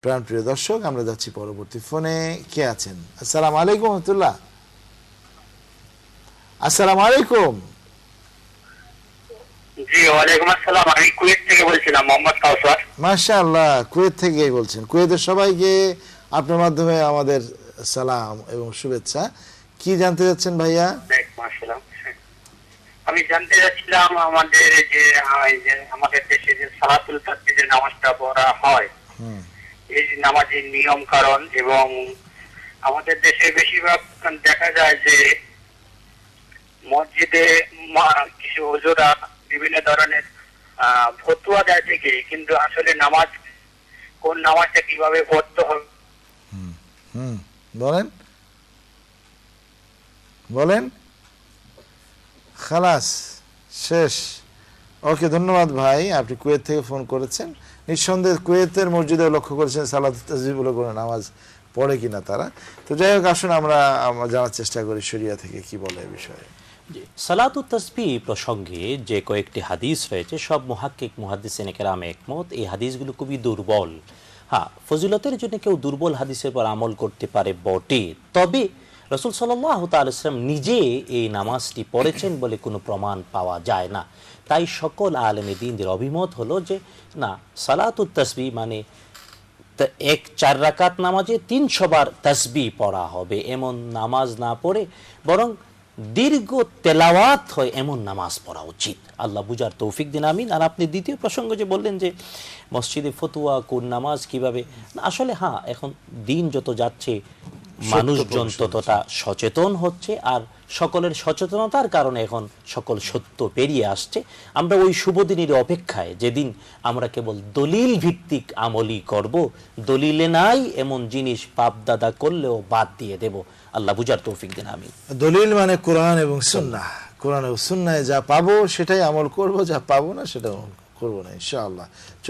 প্রাণপ্রিয় দর্শক, আমরা যাচ্ছি পরবর্তী ফোনে। কে আছেন? আসসালামু আলাইকুম রহমতুল্লাহ। আসসালামু আলাইকুম। জি, ওয়ালাইকুম আসসালাম। আমি কুয়েত থেকে বলছিলাম, মোহাম্মদ কাউসার। মাশাআল্লাহ, কুয়েত থেকে বলছেন। কুয়েতের সবাইকে আপনার মাধ্যমে আমাদের সালাম এবং শুভেচ্ছা। কি জানতে যাচ্ছেন ভাইয়া? মাশাআল্লাহ। আমি জানতে চাচ্ছিলাম আমাদের আমাদের দেশে যে সালাতুল তাসবিহ যে নামাজটা পড়া হয়, এই নামাজের নিয়ম কারণ, এবং আমাদের দেশে বেশিরভাগ দেখা যায় যে মসজিদে কিছু হুজুরা বিভিন্ন ধরনের ফতোয়া দেয় থেকে, কিন্তু আসলে নামাজ কোন নামাজটা কিভাবে পড়তে হবে। বলেন বলেন। খালাস, শেষ। ওকে, ধন্যবাদ ভাই, আপনি কুয়েত থেকে ফোন করেছেন। নিঃসন্দেহে কুয়েতের মসজিদে লক্ষ্য করেছেন সালাতুত তাসবিহ বলে কোনো নামাজ পড়ে কিনা তারা। তো যাই হোক, আসুন আমরা জানার চেষ্টা করি শরিয়া থেকে কি বলে এই বিষয়ে। সালাতুত তাসবিহ প্রসঙ্গে যে কয়েকটি হাদিস রয়েছে, সব মুহাক্কিক মুহাদ্দিসিন কেরাম একমত এই হাদিসগুলো খুবই দুর্বল। হ্যাঁ, ফজিলতের জন্য কেউ দুর্বল হাদিসের পর আমল করতে পারে বটে, তবে রাসূল সাল্লাল্লাহু তাআলা সাল্লাম নিজে এই নামাজটি পড়েছেন বলে কোনো প্রমাণ পাওয়া যায় না। তাই সকল আলেমে দ্বীনদের অভিমত হলো যে না, সালাতুত তাসবিহ মানে এক 4 রাকাত নামাজে 300 বার তাসবিহ পড়া হবে এমন নামাজ না পড়ে বরং দীর্ঘ তেলাওয়াত হয় এমন নামাজ পড়া উচিত। আল্লাহ বুঝার তৌফিক দিন, আমিন। আর আপনি দ্বিতীয় প্রসঙ্গ যে বললেন যে মসজিদে ফতুয়া কোন নামাজ কিভাবে, আসলে হ্যাঁ, এখন দিন যত যাচ্ছে মানুষজন ততটা সচেতন হচ্ছে, আর সকলের সচেতনতার কারণে এখন সকল সত্য পেরিয়ে আসছে। আমরা ওই শুভ দিনের অপেক্ষায়, যেদিন আমরা কেবল দলিল ভিত্তিক আমলই করব, দলিলে নাই এমন জিনিস বাপ দাদা করলেও বাদ দিয়ে দেব। আল্লাহ বুঝার তৌফিক দিন, আমিন। দলিল মানে কোরআন এবং সুন্নাহ। কোরআন এবং সুন্নাহে যা পাবো সেটাই আমল করব, যা পাবো না সেটা করবো না ইনশাআল্লাহ। চলুন